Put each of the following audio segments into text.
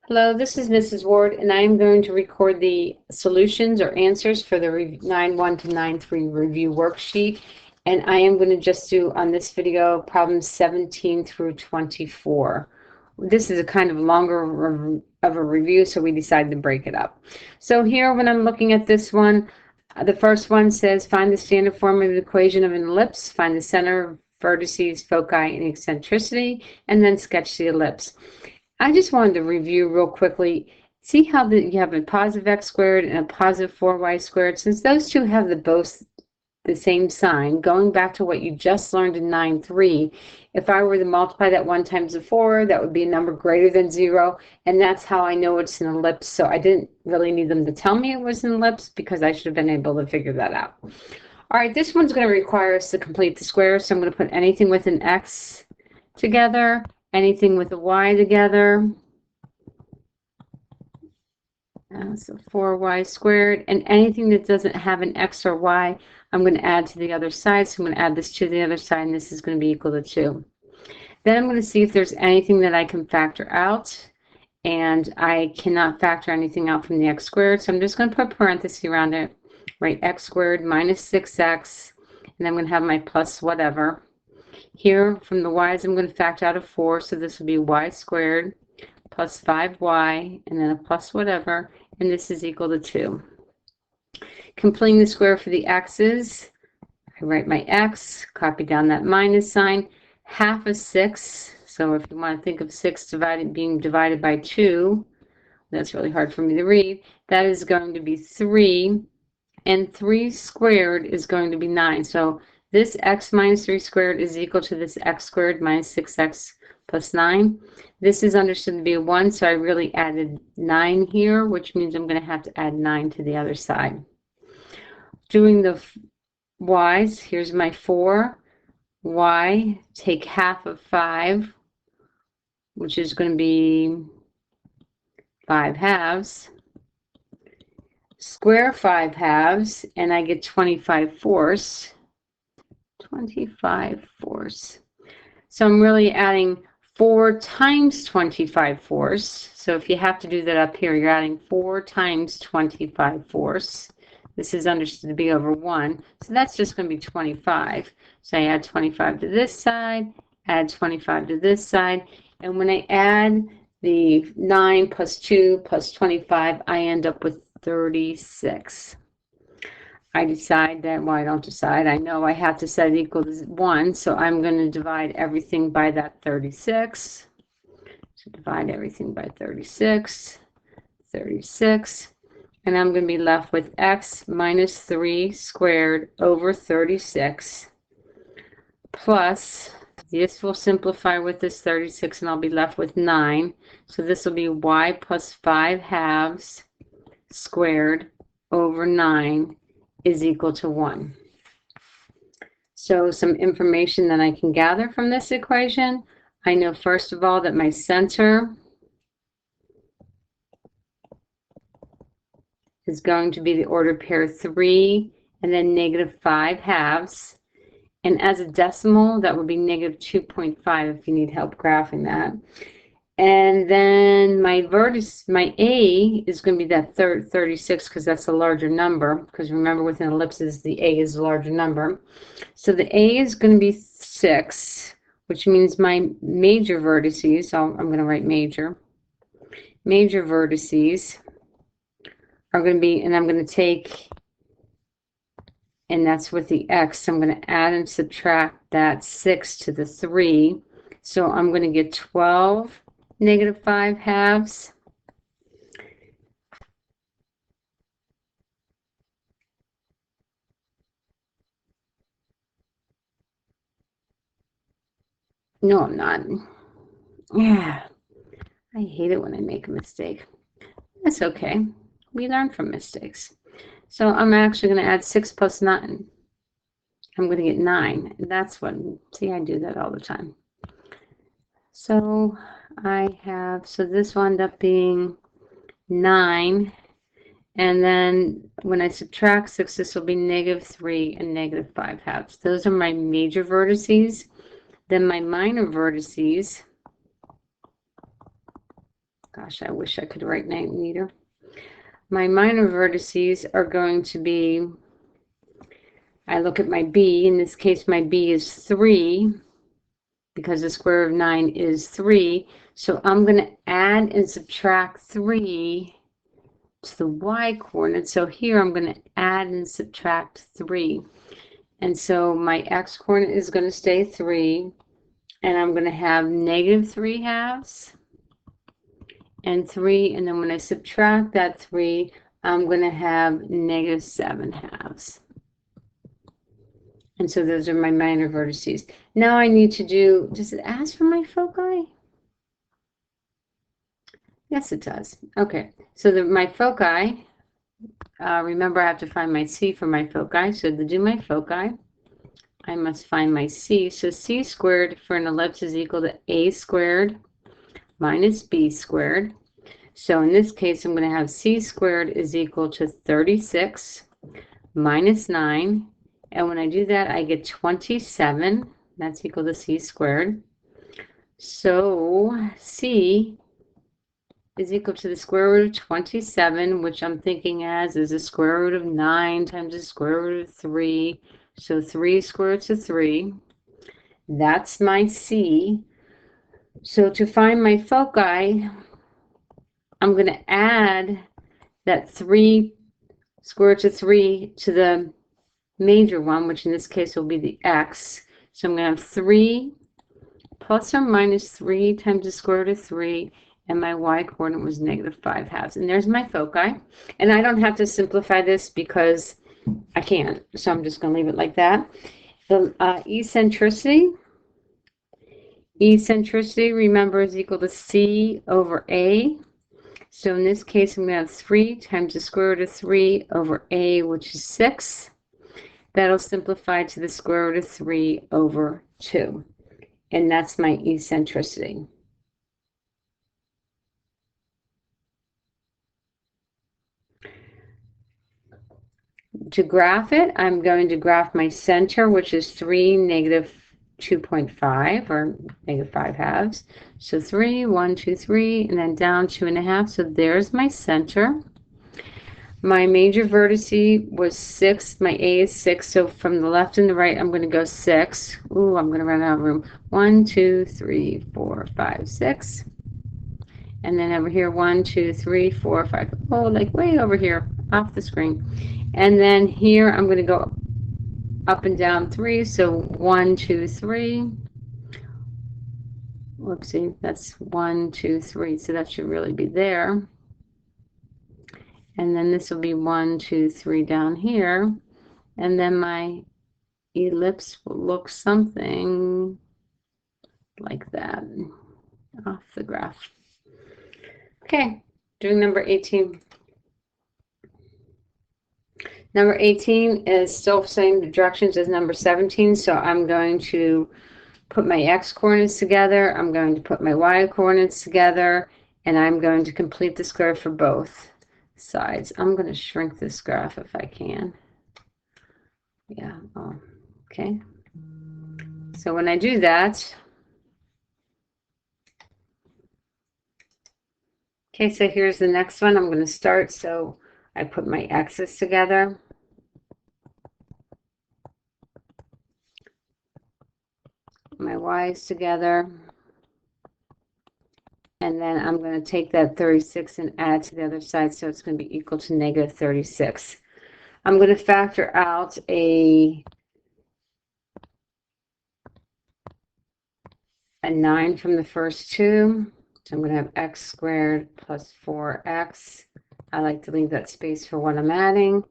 Hello, this is Mrs. Ward, and I am going to record the solutions or answers for the 9.1 to 9.3 review worksheet. And I am going to just do on this video problems 17 through 24. This is a kind of longer of a review, so we decided to break it up. So here, when I'm looking at this one, the first one says find the standard form of the equation of an ellipse, find the center, vertices, foci, and eccentricity, and then sketch the ellipse. I just wanted to review real quickly. See how you have a positive x squared and a positive 4y squared. Since those two have both the same sign, going back to what you just learned in 9.3, if I were to multiply that 1 times the 4, that would be a number greater than 0, and that's how I know it's an ellipse. So I didn't really need them to tell me it was an ellipse because I should have been able to figure that out. All right, this one's going to require us to complete the square, so I'm going to put anything with an x together, anything with a y together. So 4y squared, and anything that doesn't have an x or y, I'm going to add to the other side. So I'm going to add this to the other side, and this is going to be equal to 2. Then I'm going to see if there's anything that I can factor out, and I cannot factor anything out from the x squared. So I'm just going to put parentheses around it, write x squared minus 6x, and I'm going to have my plus whatever. Here, from the y's, I'm going to factor out a 4, so this will be y squared plus 5y, and then a plus whatever, and this is equal to 2. Completing the square for the x's, I write my x, copy down that minus sign, half of 6, so if you want to think of 6 being divided by 2, that's really hard for me to read, that is going to be 3, and 3 squared is going to be 9. So this x minus 3 squared is equal to this x squared minus 6x plus 9. This is understood to be a 1, so I really added 9 here, which means I'm going to have to add 9 to the other side. Doing the y's, here's my 4. Y, take half of 5, which is going to be 5 halves. Square 5 halves, and I get 25 fourths. 25 fourths. So I'm really adding 4 times 25 fourths. So if you have to do that up here, you're adding 4 times 25 fourths. This is understood to be over 1. So that's just going to be 25. So I add 25 to this side, add 25 to this side. And when I add the 9 plus 2 plus 25, I end up with 36. I decide that, well, I don't decide. I know I have to set it equal to 1, so I'm going to divide everything by that 36. So divide everything by 36, 36. And I'm going to be left with x minus 3 squared over 36 plus, this will simplify with this 36, and I'll be left with 9. So this will be y plus 5 halves squared over 9 is equal to 1. So some information that I can gather from this equation. I know first of all that my center is going to be the ordered pair 3 and then negative 5 halves. And as a decimal, that would be negative 2.5 if you need help graphing that. And then my vertex, my A is going to be that 36 because that's a larger number. Because remember, within ellipses, the A is a larger number. So the A is going to be 6, which means my major vertices, so I'm going to write major. Major vertices are going to be, and I'm going to take, and that's with the X, I'm going to add and subtract that 6 to the 3. So I'm going to get 12 negative 5 halves. No, I'm not. Yeah, I hate it when I make a mistake. That's okay. We learn from mistakes. So I'm actually going to add 6 plus 9. I'm going to get 9. And that's what, see, I do that all the time. So I have, so this will end up being 9. And then when I subtract 6, this will be negative 3 and negative 5 halves. Those are my major vertices. Then my minor vertices Gosh, I wish I could write neater. My minor vertices are going to be, I look at my b. In this case, my b is 3 because the square root of 9 is 3. So I'm going to add and subtract 3 to the y-coordinate. So here I'm going to add and subtract 3. And so my x-coordinate is going to stay 3. And I'm going to have negative 3 halves and 3. And then when I subtract that 3, I'm going to have negative 7 halves. And so those are my minor vertices. Now I need to do, does it ask for my foci? Yes, it does. Okay, so my foci, remember I have to find my C for my foci. So to do my foci, I must find my C. So C squared for an ellipse is equal to A squared minus B squared. So in this case, I'm going to have C squared is equal to 36 minus 9. And when I do that, I get 27. That's equal to C squared. So C is equal to the square root of 27, which I'm thinking as is the square root of 9 times the square root of 3. So 3 square root of 3. That's my C. So to find my foci, I'm going to add that 3 square root of 3 to the major one, which in this case will be the x. So I'm going to have 3 plus or minus 3 times the square root of 3, and my y-coordinate was negative 5 halves. And there's my foci. And I don't have to simplify this because I can't, so I'm just going to leave it like that. The eccentricity, remember, is equal to C over A. So in this case, I'm going to have 3 times the square root of 3 over A, which is 6. That'll simplify to the square root of 3 over 2. And that's my eccentricity. To graph it, I'm going to graph my center, which is 3, negative 2.5, or negative 5 halves. So 3, 1, 2, 3, and then down 2.5. So there's my center. My major vertice was 6. My A is 6. So from the left and the right, I'm going to go 6. Ooh, I'm going to run out of room. 1, 2, 3, 4, 5, 6. And then over here, 1, 2, 3, 4, 5. Oh, like way over here, off the screen. And then here, I'm going to go up and down 3. So 1, 2, 3. Whoopsie, that's 1, 2, 3. So that should really be there. And then this will be 1, 2, 3 down here. And then my ellipse will look something like that off the graph. Okay, doing number 18. Number 18 is still same directions as number 17, so I'm going to put my x coordinates together, I'm going to put my y coordinates together, and I'm going to complete the square for both sides. I'm going to shrink this graph if I can. Yeah, okay. So when I do that, okay, so here's the next one. I'm going to start. So I put my x's together. My y's together. And then I'm going to take that 36 and add to the other side. So it's going to be equal to negative 36. I'm going to factor out a 9 from the first two. So I'm going to have x squared plus 4x. I like to leave that space for what I'm adding.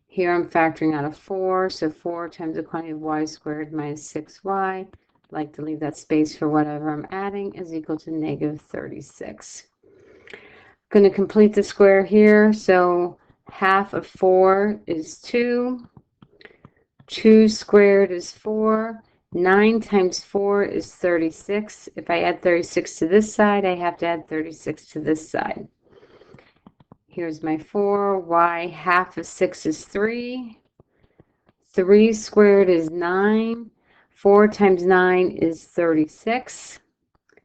Here I'm factoring out a 4. So 4 times the quantity of y squared minus 6y. I like to leave that space for whatever I'm adding is equal to negative 36. I'm going to complete the square here. So half of 4 is 2. 2 squared is 4. 9 times 4 is 36. If I add 36 to this side, I have to add 36 to this side. Here's my 4. Y half of 6 is 3. 3 squared is 9. 4 times 9 is 36.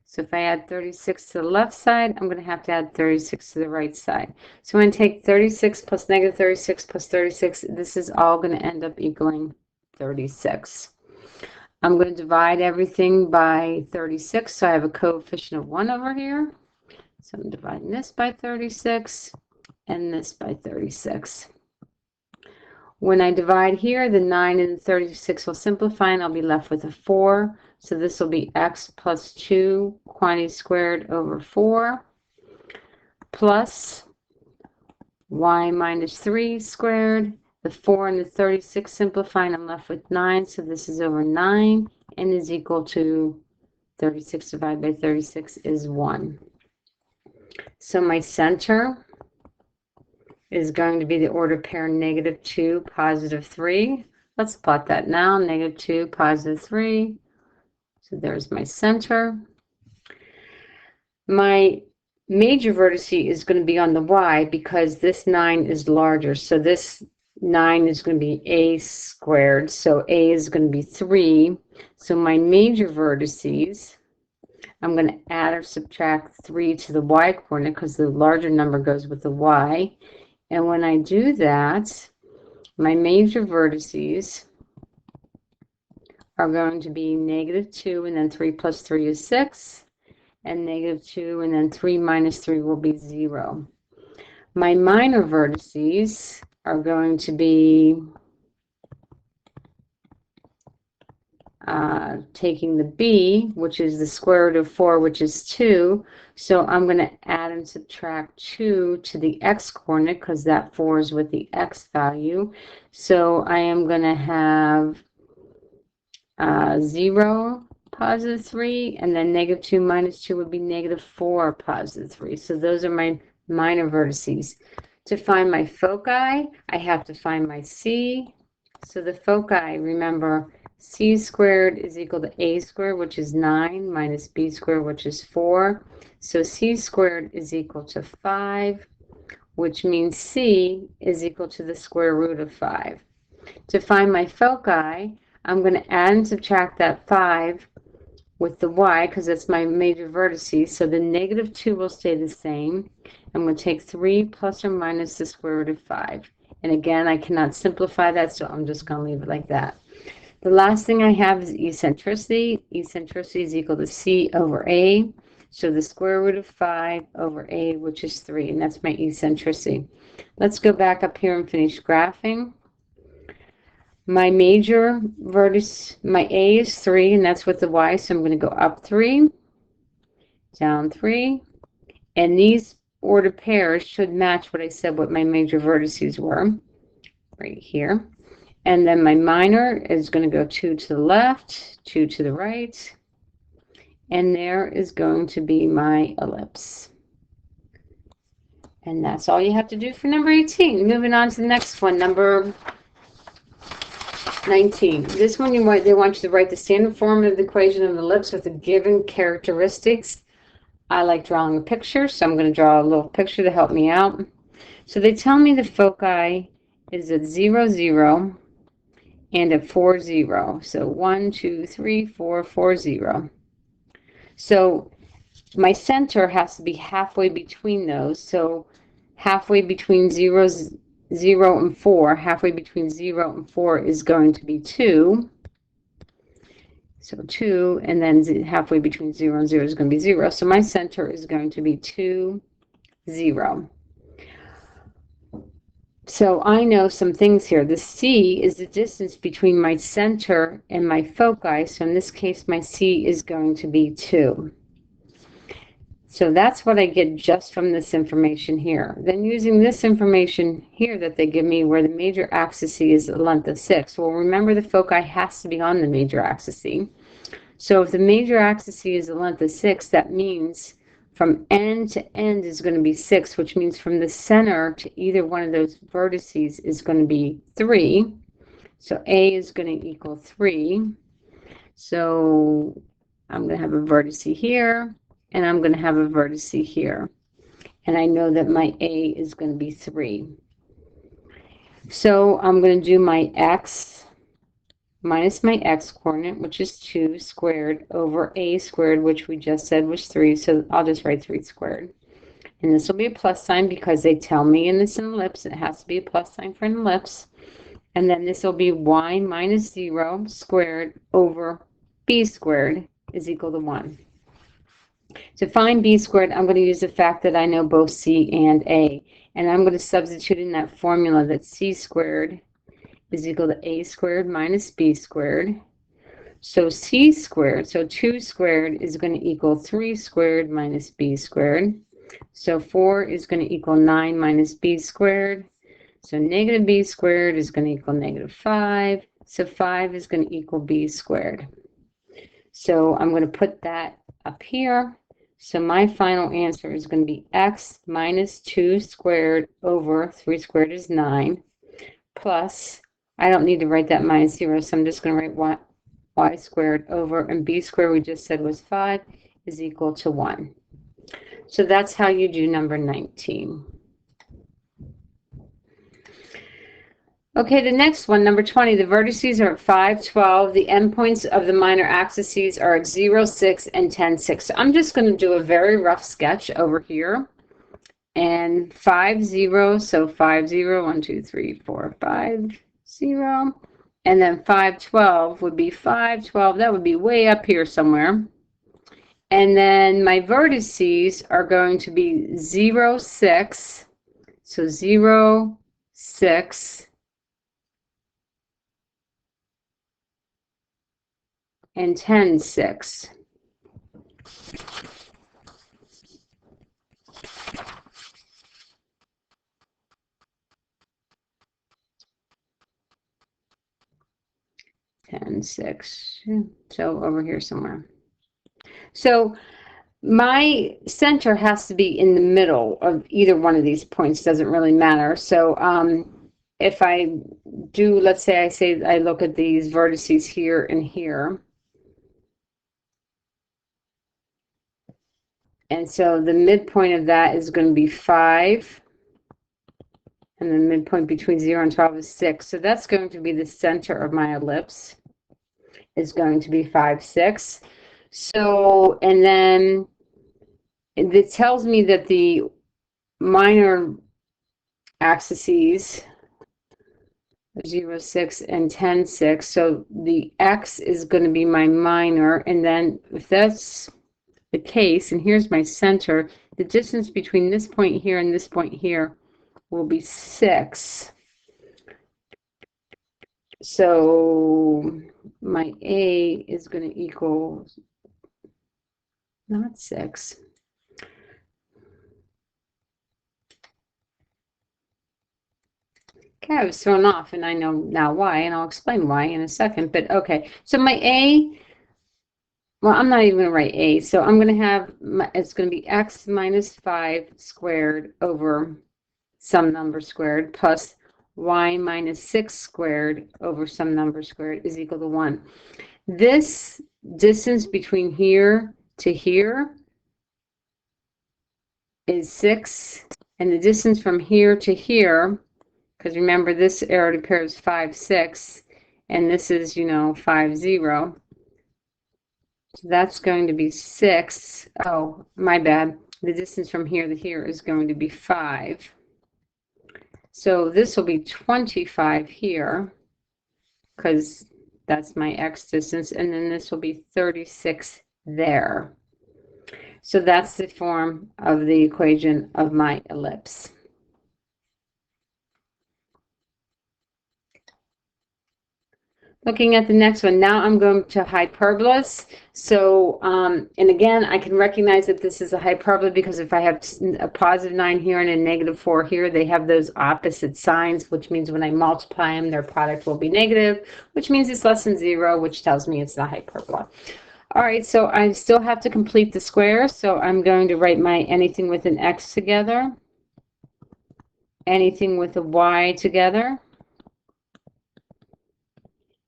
So So if I add 36 to the left side, I'm going to have to add 36 to the right side. So I'm going to take 36 plus negative 36 plus 36. This is all going to end up equaling 36. I'm going to divide everything by 36, so I have a coefficient of 1 over here. So I'm dividing this by 36 and this by 36. When I divide here, the 9 and the 36 will simplify, and I'll be left with a 4. So this will be x plus 2 quantity squared over 4 plus y minus 3 squared. The 4 and the 36 simplify, and I'm left with 9. So this is over 9 and is equal to 36 divided by 36 is 1. So my center is going to be the ordered pair -2, +3. Let's plot that now, -2, +3. So there's my center. My major vertex is going to be on the y because this 9 is larger. So this 9 is going to be a squared. So a is going to be 3. So my major vertices, I'm going to add or subtract 3 to the y coordinate because the larger number goes with the y. And when I do that, my major vertices are going to be -2, and then 3 plus 3 is 6, and -2, and then 3 minus 3 will be 0. My minor vertices are going to be taking the b, which is the square root of 4, which is 2. So I'm going to add and subtract 2 to the x coordinate because that 4 is with the x value. So I am going to have 0, +3, and then -2 minus 2 would be -4, +3. So those are my minor vertices. To find my foci, I have to find my c. So the foci, remember, c squared is equal to a squared, which is 9, minus b squared, which is 4. So c squared is equal to 5, which means c is equal to the square root of 5. To find my foci, I'm going to add and subtract that 5 with the y because that's my major vertices. So the -2 will stay the same. I'm going to take 3 plus or minus the square root of 5. And again, I cannot simplify that, so I'm just going to leave it like that. The last thing I have is eccentricity. Eccentricity is equal to c over a. So the square root of 5 over a, which is 3, and that's my eccentricity. Let's go back up here and finish graphing. My major vertex, my a is 3, and that's with the y, so I'm going to go up 3, down 3, and these ordered pairs should match what I said what my major vertices were, right here. And then my minor is going to go 2 to the left, 2 to the right, and there is going to be my ellipse. And that's all you have to do for number 18. Moving on to the next one, number 19. This one, they want you to write the standard form of the equation of an ellipse with the given characteristics. I like drawing a picture, so I'm going to draw a little picture to help me out. So they tell me the foci is at 0, 0, and at 4, 0. So 1, 2, 3, 4, 4, 0. So my center has to be halfway between those. So halfway between 0, 0 and 4, halfway between 0 and 4 is going to be 2. So 2, and then halfway between 0 and 0 is going to be 0. So my center is going to be 2, 0. So I know some things here. The c is the distance between my center and my foci. So in this case, my c is going to be 2. So that's what I get just from this information here. Then using this information here that they give me where the major axis is a length of 6. Well, remember the foci has to be on the major axis. So if the major axis is a length of 6, that means from end to end is going to be 6, which means from the center to either one of those vertices is going to be 3. So A is going to equal 3. So I'm going to have a vertex here, and I'm going to have a vertex here. And I know that my A is going to be 3. So I'm going to do my X minus my x coordinate, which is 2 squared, over a squared, which we just said was 3. So I'll just write 3 squared. And this will be a plus sign because they tell me in this ellipse it has to be a plus sign for an ellipse. And then this will be y minus 0 squared over b squared is equal to 1. To find b squared, I'm going to use the fact that I know both c and a. And I'm going to substitute in that formula that c squared is equal to a squared minus b squared. So c squared, so 2 squared is going to equal 3 squared minus b squared. So 4 is going to equal 9 minus b squared. So negative b squared is going to equal negative 5. So 5 is going to equal b squared. So I'm going to put that up here. So my final answer is going to be x minus 2 squared over 3 squared is 9, plus, I don't need to write that minus 0, so I'm just going to write y squared over, and b squared we just said was 5, is equal to 1. So that's how you do number 19. Okay, the next one, number 20, the vertices are at 5, 12. The endpoints of the minor axes are at 0, 6, and 10, 6. So I'm just going to do a very rough sketch over here. And 5, 0, so 5, 0, 1, 2, 3, 4, 5, 0. And then 5, 12 would be 5, 12. That would be way up here somewhere. And then my vertices are going to be 0, 6. So 0, 6. And 10, 6. And 6. So over here somewhere. So my center has to be in the middle of either one of these points. Doesn't really matter. So if I do, let's say I look at these vertices here and here. And so the midpoint of that is going to be 5. And the midpoint between 0 and 12 is 6. So that's going to be the center of my ellipse. Is going to be 5, 6. So, and then it tells me that the minor axes 0, 6, and 10, 6. So the x is going to be my minor. And then if that's the case, and here's my center, the distance between this point here and this point here will be 6. So my A is going to equal not 6. Okay, I was thrown off, and I know now why, and I'll explain why in a second. But okay, so my A, well, I'm not even going to write A. So I'm going to have, it's going to be x minus 5 squared over some number squared plus y minus 6 squared over some number squared is equal to 1. This distance between here to here is 6, and the distance from here to here, because remember this arrow to pair is 5, 6, and this is, 5, 0. So that's going to be 6. Oh, my bad. The distance from here to here is going to be 5. So this will be 25 here, because that's my x distance, and then this will be 36 there. So that's the form of the equation of my ellipse. Looking at the next one, now I'm going to hyperbolas. So, and again, I can recognize that this is a hyperbola because if I have a positive 9 here and a negative 4 here, they have those opposite signs, which means when I multiply them, their product will be negative, which means it's less than 0, which tells me it's not hyperbola. All right, so I still have to complete the square, so I'm going to write my anything with an x together, anything with a y together,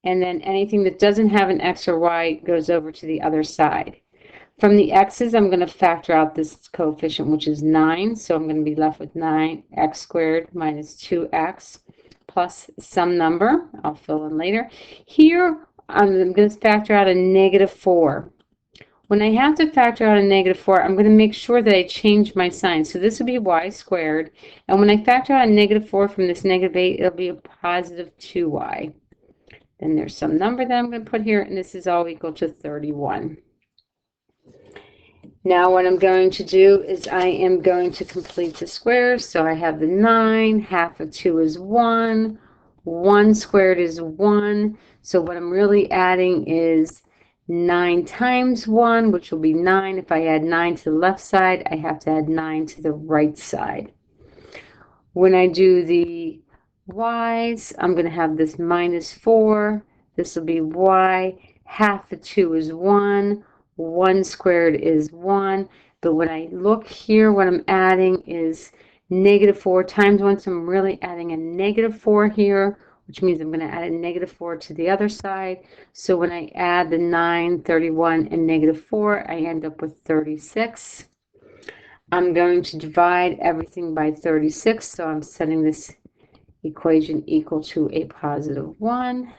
and then anything that doesn't have an x or y goes over to the other side. From the x's, I'm going to factor out this coefficient, which is 9, so I'm going to be left with 9x squared minus 2x plus some number. I'll fill in later. Here, I'm going to factor out a -4. When I have to factor out a -4, I'm going to make sure that I change my sign. So this will be y squared. And when I factor out a -4 from this -8, it'll be a positive 2y. Then there's some number that I'm going to put here, and this is all equal to 31. Now what I'm going to do is I am going to complete the squares. So I have the 9, half of 2 is 1, 1 squared is 1. So what I'm really adding is 9 times 1, which will be 9. If I add 9 to the left side, I have to add 9 to the right side. When I do the y's, I'm going to have this -4. This will be y. Half of 2 is 1. 1 squared is 1. But when I look here, what I'm adding is -4 times 1. So I'm really adding a -4 here, which means I'm going to add a -4 to the other side. So when I add the 9, 31, and -4, I end up with 36. I'm going to divide everything by 36, so I'm setting this equation equal to a +1.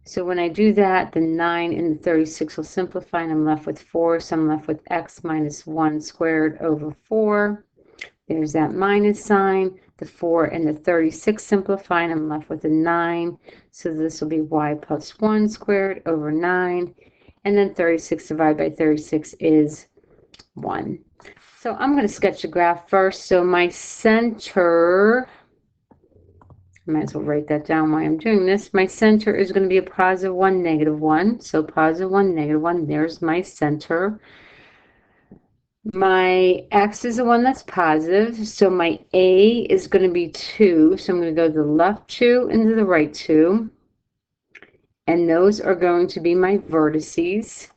So when I do that, the 9 and the 36 will simplify, and I'm left with 4, so I'm left with x minus 1 squared over 4. There's that minus sign. The 4 and the 36 simplify, and I'm left with a 9. So this will be y plus 1 squared over 9. And then 36 divided by 36 is 1. So I'm going to sketch a graph first. So my center, I might as well write that down while I'm doing this. My center is going to be a +1, -1. So +1, -1, there's my center. My x is the one that's positive. So my A is going to be 2. So I'm going to go to the left 2 and to the right 2. And those are going to be my vertices.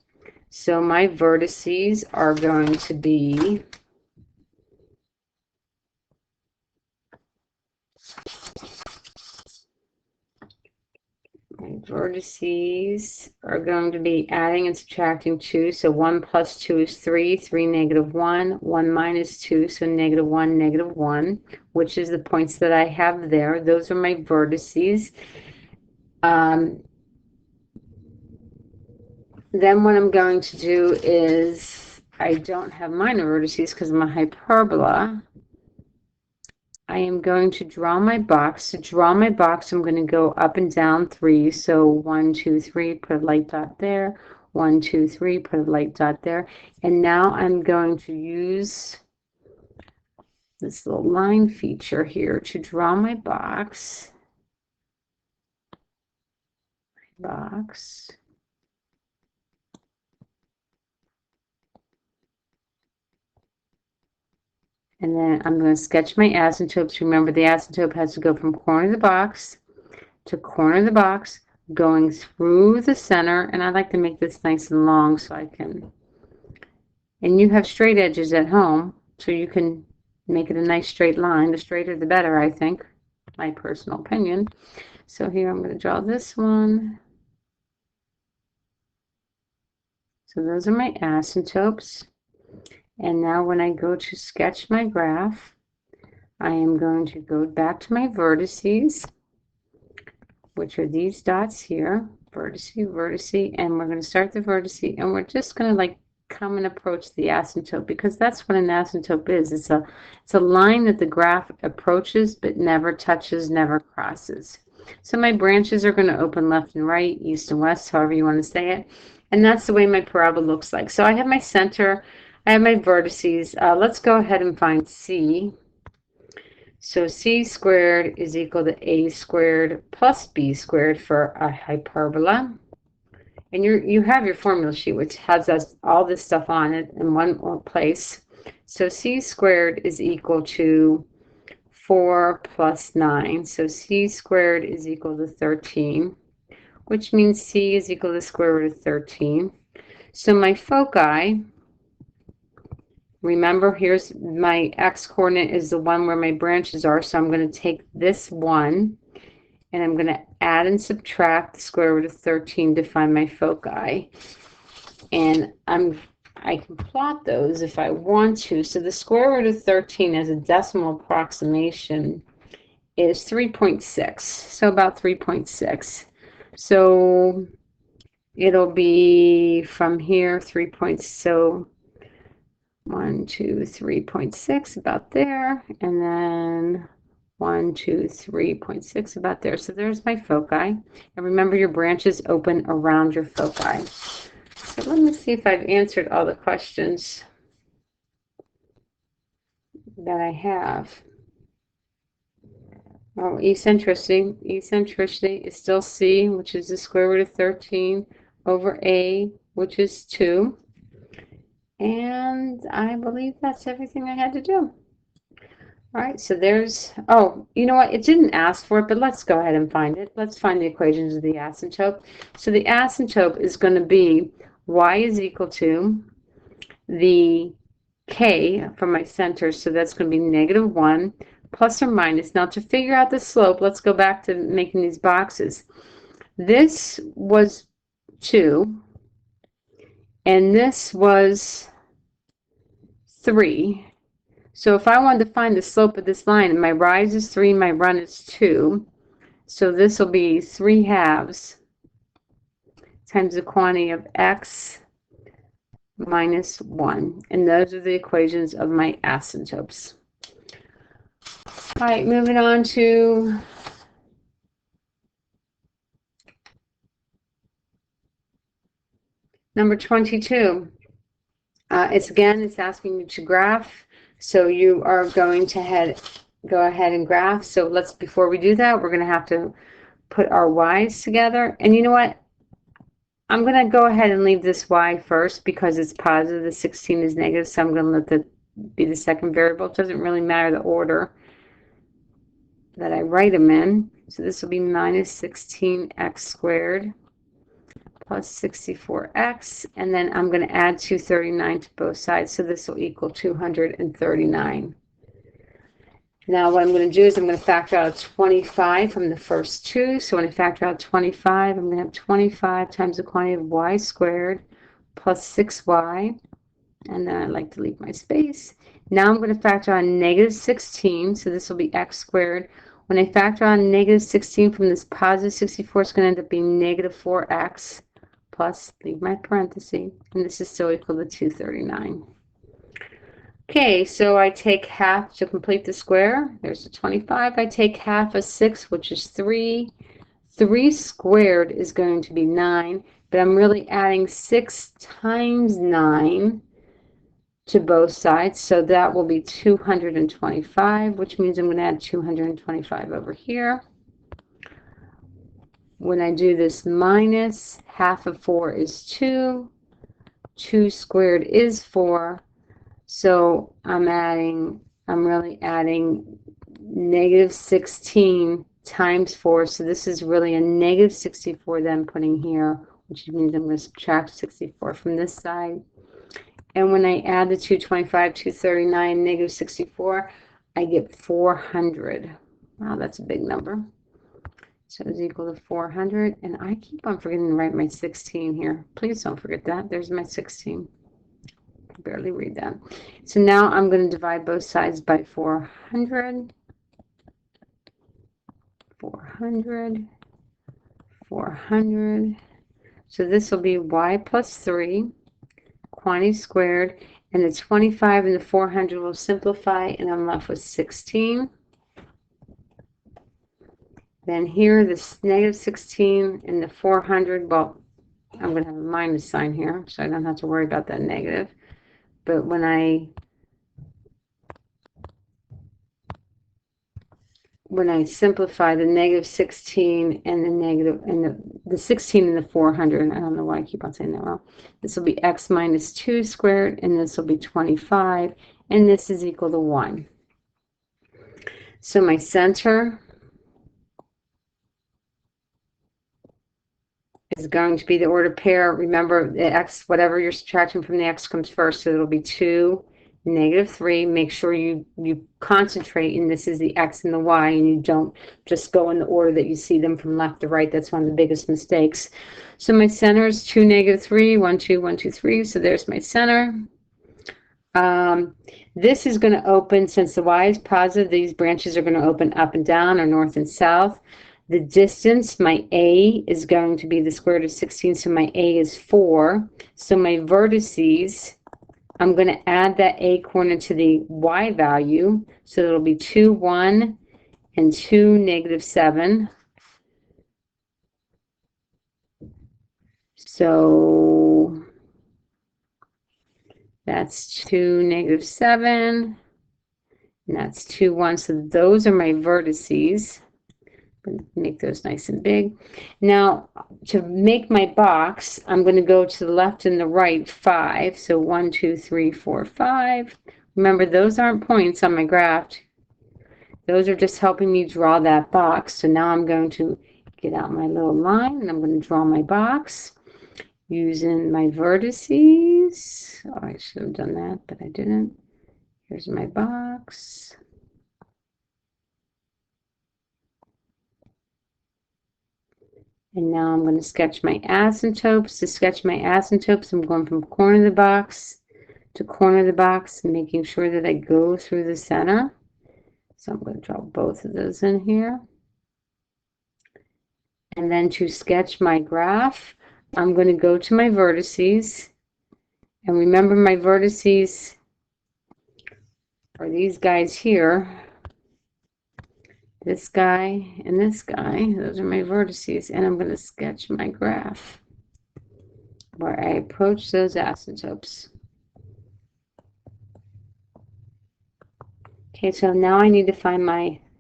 So my vertices are going to be adding and subtracting 2. So 1 plus 2 is 3. 3 -1. 1 minus 2, so -1, -1, which is the points that I have there. Those are my vertices. Then what I'm going to do is, I don't have minor vertices because I'm a hyperbola. I am going to draw my box. To draw my box, I'm going to go up and down 3. So 1, 2, 3, put a light dot there. 1, 2, 3, put a light dot there. And now I'm going to use this little line feature here to draw my box. And then I'm going to sketch my asymptotes. Remember, the asymptote has to go from corner of the box to corner of the box, going through the center. And I like to make this nice and long so I can, and you have straight edges at home, so you can make it a nice straight line. The straighter the better, I think, my personal opinion. So here I'm going to draw this one. So those are my asymptotes. And now when I go to sketch my graph, I am going to go back to my vertices, which are these dots here, vertice, and we're going to start the vertice, and we're just going to like come and approach the asymptote, because that's what an asymptote is. It's a line that the graph approaches but never touches, never crosses. So my branches are going to open left and right, east and west, however you want to say it. And that's the way my parabola looks like. So I have my center, I have my vertices. Let's go ahead and find C. So C squared is equal to A squared plus B squared for a hyperbola. And you have your formula sheet, which has all this stuff on it in one place. So C squared is equal to 4 plus 9. So C squared is equal to 13, which means C is equal to the square root of 13. So my foci, remember, here's my x coordinate is the one where my branches are. So I'm going to take this one and I'm going to add and subtract the square root of 13 to find my foci. And I can plot those if I want to. So the square root of 13 as a decimal approximation is 3.6. So about 3.6. So it'll be from here 3. So 1, 2, 3.6 about there, and then 1, 2, 3.6 about there. So there's my foci. And remember, your branches open around your foci. So let me see if I've answered all the questions that I have. Oh, eccentricity. Eccentricity is still C, which is the square root of 13 over A, which is 2. And I believe that's everything I had to do. All right, so there's, oh, you know what? It didn't ask for it, but let's go ahead and find it. Let's find the equations of the asymptote. So the asymptote is going to be y is equal to the k from my center, so that's going to be -1 plus or minus. Now to figure out the slope, let's go back to making these boxes. This was 2, and this was 3. So if I wanted to find the slope of this line, and my rise is 3, my run is 2, so this will be 3/2 times the quantity of x minus 1. And those are the equations of my asymptotes. All right, moving on to number 22. It's asking you to graph. So you are going to go ahead and graph. So before we do that, we're going to have to put our y's together. And you know what? I'm going to go ahead and leave this y first because it's positive. The 16 is negative, so I'm going to let that be the second variable. It doesn't really matter the order that I write them in. So this will be minus 16x squared plus 64x, and then I'm going to add 239 to both sides, so this will equal 239. Now what I'm going to do is I'm going to factor out 25 from the first two. So when I factor out 25, I'm going to have 25 times the quantity of y squared plus 6y, and then I like to leave my space. Now I'm going to factor on -16, so this will be x squared. When I factor on -16 from this positive 64, it's going to end up being -4x plus, leave my parenthesis, and this is still equal to 239. Okay, so I take half to complete the square. There's the 25. I take half of 6, which is 3. 3 squared is going to be 9, but I'm really adding 6 times 9 to both sides, so that will be 225, which means I'm going to add 225 over here. When I do this minus, half of 4 is 2. 2 squared is 4. So I'm really adding -16 times 4. So this is really a -64 that I'm putting here, which means I'm going to subtract 64 from this side. And when I add the 225, 239, -64, I get 400. Wow, that's a big number. So it's equal to 400. And I keep on forgetting to write my 16 here. Please don't forget that. There's my 16. I barely read that. So now I'm going to divide both sides by 400. 400. 400. So this will be y plus 3, quantity squared, and the 25 and the 400 will simplify, and I'm left with 16. Then here, this -16 and the 400, well, I'm going to have a minus sign here, so I don't have to worry about that negative. But when I simplify the -16 and the 16 and the 400, I don't know why I keep on saying that wrong. This will be x minus 2 squared, and this will be 25, and this is equal to 1. So my center is going to be the ordered pair. Remember, the x, whatever you're subtracting from the x comes first, so it'll be 2, -3. Make sure you concentrate, and this is the x and the y, and you don't just go in the order that you see them from left to right. That's one of the biggest mistakes. So my center is 2, -3, 1, 2, 1, 2, 3. So there's my center. This is going to open, since the y is positive, these branches are going to open up and down or north and south. The distance, my a, is going to be the square root of 16, so my a is 4. So my vertices, I'm going to add that a coordinate to the y value, so it'll be 2, 1, and 2, negative 7. So that's 2, negative 7, and that's 2, 1. So those are my vertices. Make those nice and big. Now, to make my box, I'm going to go to the left and the right 5. So 1, 2, 3, 4, 5. Remember, those aren't points on my graph. Those are just helping me draw that box. So now I'm going to get out my little line, and I'm going to draw my box using my vertices. Oh, I should have done that, but I didn't. Here's my box. And now I'm going to sketch my asymptotes. To sketch my asymptotes, I'm going from corner of the box to corner of the box, making sure that I go through the center. So I'm going to draw both of those in here. And then to sketch my graph, I'm going to go to my vertices. And remember, my vertices are these guys here. This guy and this guy, those are my vertices, and I'm going to sketch my graph where I approach those asymptotes. Okay, so now I need to find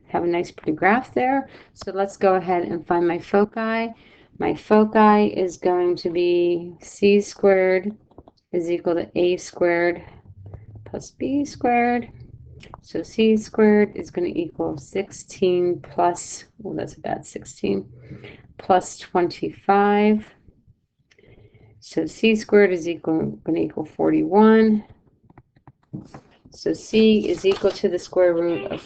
have a nice pretty graph there. So let's go ahead and find my foci. My foci is going to be c squared is equal to a squared plus b squared. So c squared is going to equal 16 plus, well, that's a bad 16, plus 25. So c squared is going to equal 41. So c is equal to the square root of,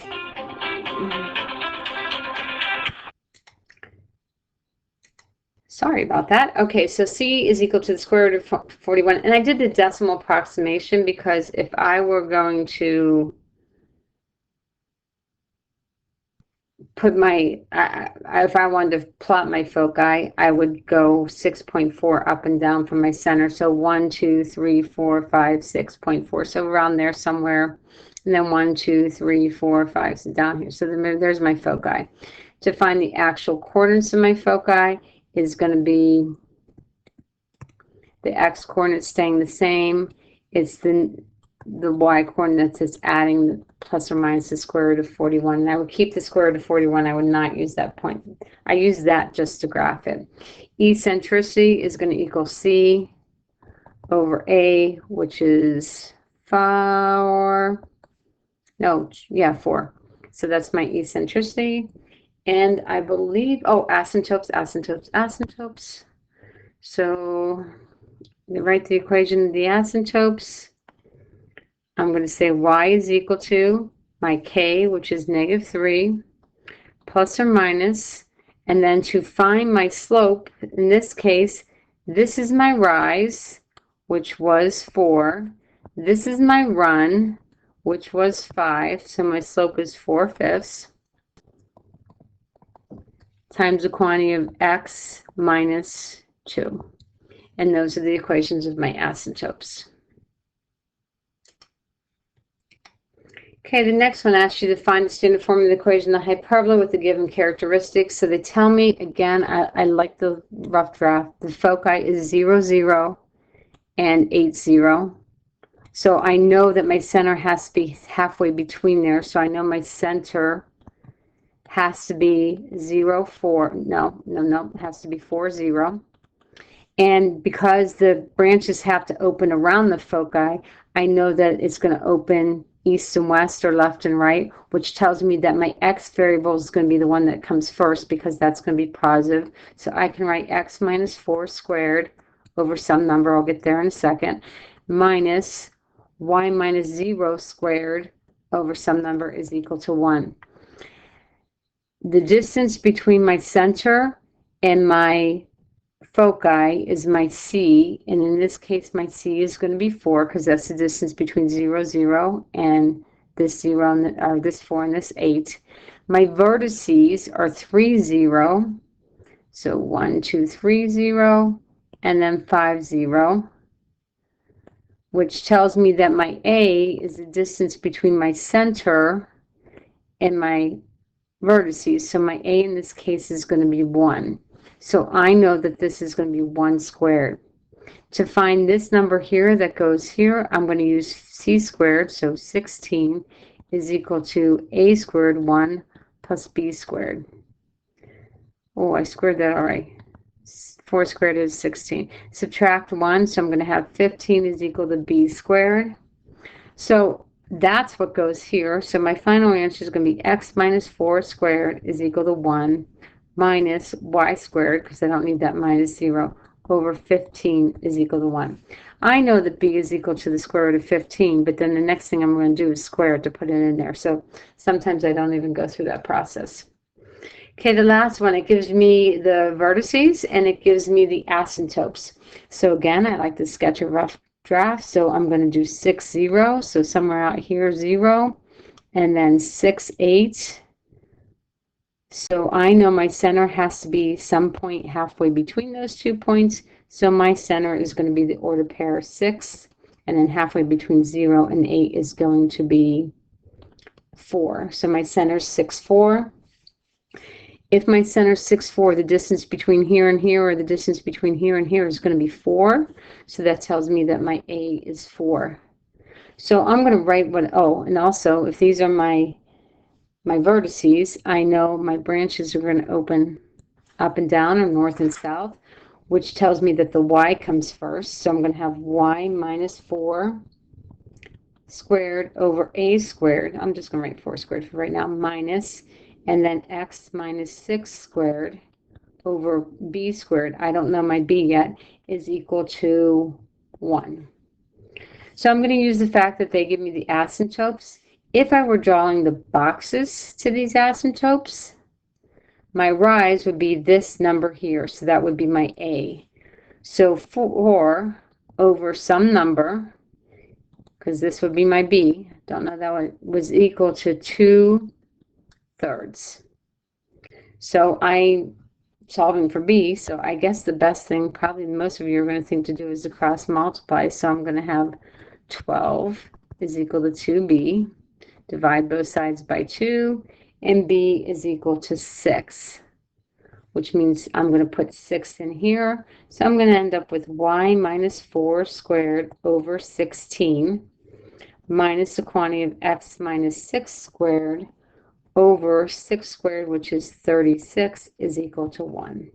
sorry about that. Okay, so c is equal to the square root of 41. And I did the decimal approximation because if I were going to put my, if I wanted to plot my foci, I would go 6.4 up and down from my center. So 1, 2, 3, 4, 5, 6.4. So around there somewhere. And then 1, 2, 3, 4, 5, so down here. So there's my foci. To find the actual coordinates of my foci is going to be the x coordinate staying the same. It's the y coordinates is adding the plus or minus the square root of 41. And I would keep the square root of 41. I would not use that point. I use that just to graph it. Eccentricity is going to equal c over a, which is 4. No, yeah, 4. So that's my eccentricity. And I believe, oh, asymptotes. So write the equation of the asymptotes. I'm going to say y is equal to my k, which is negative 3, plus or minus, and then to find my slope, in this case, this is my rise, which was 4. This is my run, which was 5, so my slope is 4/5, times the quantity of x minus 2. And those are the equations of my asymptotes. Okay, the next one asks you to find the standard form of the equation of the hyperbola with the given characteristics. So they tell me, again, I like the rough draft. The foci is 0, 0, and 8, 0. So I know that my center has to be halfway between there. So I know my center has to be 0, 4. No, it has to be 4, 0. And because the branches have to open around the foci, I know that it's going to open east and west or left and right, which tells me that my x variable is going to be the one that comes first because that's going to be positive. So I can write x minus 4 squared over some number, I'll get there in a second, minus y minus 0 squared over some number is equal to 1. The distance between my center and my foci is my C, and in this case my C is going to be 4 because that's the distance between 0, 0 and this 0 and or this 4 and this 8. My vertices are 3, 0, so 1, 2, 3, 0, and then 5, 0, which tells me that my A is the distance between my center and my vertices. So my A in this case is going to be 1. So I know that this is going to be 1 squared. To find this number here that goes here, I'm going to use C squared. So 16 is equal to A squared 1 plus B squared. Oh, I squared that all right. 4 squared is 16. Subtract 1, so I'm going to have 15 is equal to B squared. So that's what goes here. So my final answer is going to be x minus 4 squared is equal to 1 minus y squared, because I don't need that minus 0, over 15 is equal to 1. I know that b is equal to the square root of 15, but then the next thing I'm going to do is square it to put it in there. So sometimes I don't even go through that process. Okay, the last one, it gives me the vertices and it gives me the asymptotes. So again, I like to sketch a rough draft. So I'm going to do 6, 0. So somewhere out here, 0. And then 6, 8. So I know my center has to be some point halfway between those 2 points. So my center is going to be the ordered pair 6. And then halfway between 0 and 8 is going to be 4. So my center is 6, 4. If my center is 6, 4, the distance between here and here, or the distance between here and here, is going to be 4. So that tells me that my A is 4. So I'm going to write what, oh, and also if these are my vertices, I know my branches are going to open up and down or north and south, which tells me that the y comes first. So I'm going to have y minus 4 squared over a squared. I'm just going to write 4 squared for right now, minus, and then x minus 6 squared over b squared, I don't know my b yet, is equal to 1. So I'm going to use the fact that they give me the asymptotes. If I were drawing the boxes to these asymptotes, my rise would be this number here. So that would be my A. So 4 over some number, because this would be my B, don't know that one, was equal to 2/3. So I'm solving for B, so I guess the best thing, probably most of you are going to think to do, is to cross multiply. So I'm going to have 12 is equal to 2B, divide both sides by 2, and B is equal to 6, which means I'm going to put 6 in here. So I'm going to end up with y minus 4 squared over 16 minus the quantity of x minus 6 squared over 6 squared, which is 36, is equal to 1.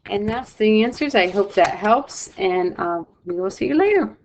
And that's the answers. I hope that helps, and we will see you later.